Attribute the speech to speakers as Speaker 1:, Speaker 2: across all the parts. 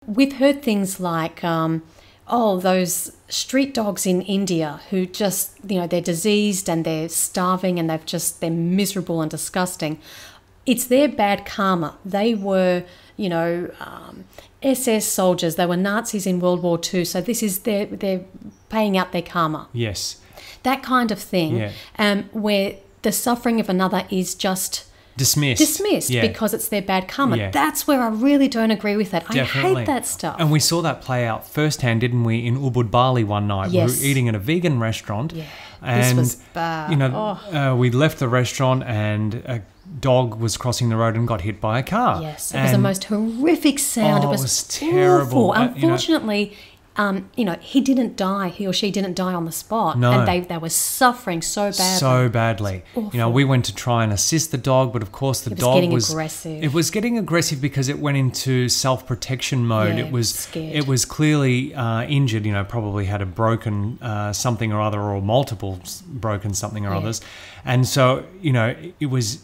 Speaker 1: We've heard things like, those street dogs in India who just, they're diseased and they're starving and they're miserable and disgusting. It's their bad karma. They were, SS soldiers. They were Nazis in World War II. So this is they're paying out their karma.
Speaker 2: Yes.
Speaker 1: That kind of thing, where the suffering of another is just dismissed because it's their bad karma. Yeah. That's where I really don't agree with that. Definitely. I hate that stuff.
Speaker 2: And we saw that play out firsthand, didn't we, in Ubud, Bali one night. Yes. We were eating at a vegan restaurant.
Speaker 1: Yeah.
Speaker 2: And,
Speaker 1: this was bad.
Speaker 2: We left the restaurant and a dog was crossing the road and got hit by a car.
Speaker 1: Yes, it was the most horrific sound. It was
Speaker 2: terrible.
Speaker 1: Awful. Unfortunately, he or she didn't die on the spot.
Speaker 2: No.
Speaker 1: And they were suffering so badly.
Speaker 2: So badly. Awful. We went to try and assist the dog, but of course the dog was
Speaker 1: aggressive.
Speaker 2: It was getting aggressive because it went into self-protection mode.
Speaker 1: Yeah,
Speaker 2: it was
Speaker 1: scared.
Speaker 2: It was clearly injured, probably had a broken something or other, or multiple broken something or others. And so, it was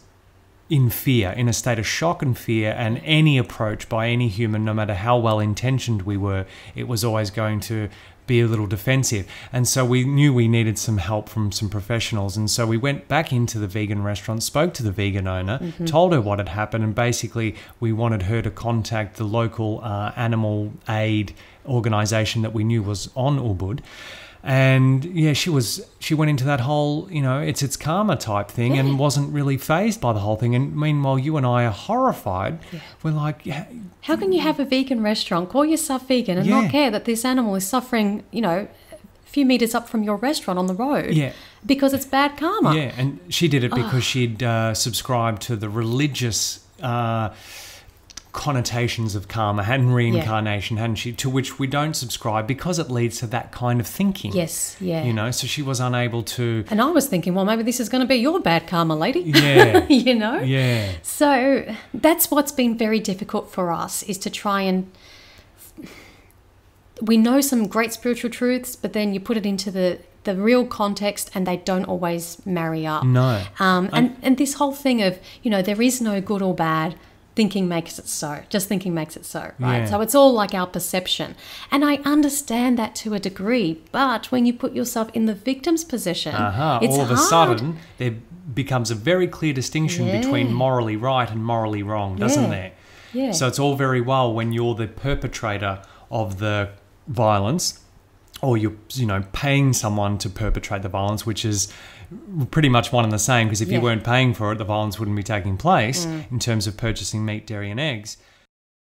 Speaker 2: in fear, in a state of shock and fear, and any approach by any human, no matter how well-intentioned we were, it was always going to be a little defensive. And so we knew we needed some help from some professionals. And so we went back into the vegan restaurant, spoke to the vegan owner, told her what had happened, and basically we wanted her to contact the local animal aid organisation that we knew was on Ubud. And she went into that whole, it's karma type thing, and wasn't really fazed by the whole thing. And meanwhile, you and I are horrified. Yeah. We're like,
Speaker 1: how can you have a vegan restaurant, call yourself vegan, and not care that this animal is suffering, a few meters up from your restaurant on the road? Yeah. Because it's bad karma.
Speaker 2: Yeah, and she did it because she'd subscribed to the religious connotations of karma and reincarnation, hadn't she? To which we don't subscribe because it leads to that kind of thinking.
Speaker 1: Yes, yeah.
Speaker 2: So she was unable to...
Speaker 1: And I was thinking, well, maybe this is going to be your bad karma, lady.
Speaker 2: Yeah.
Speaker 1: Yeah. So that's what's been very difficult for us, is to try and... We know some great spiritual truths, but then you put it into the real context and they don't always marry up.
Speaker 2: No.
Speaker 1: And this whole thing of, there is no good or bad. Thinking makes it so. Just thinking makes it so, right?
Speaker 2: Yeah.
Speaker 1: So it's all like our perception. And I understand that to a degree, but when you put yourself in the victim's position, it's
Speaker 2: all of a
Speaker 1: hard.
Speaker 2: sudden, there becomes a very clear distinction between morally right and morally wrong, doesn't there?
Speaker 1: Yeah.
Speaker 2: So it's all very well when you're the perpetrator of the violence, or you're, paying someone to perpetrate the violence, which is pretty much one and the same, because if you weren't paying for it, the violence wouldn't be taking place in terms of purchasing meat, dairy and eggs.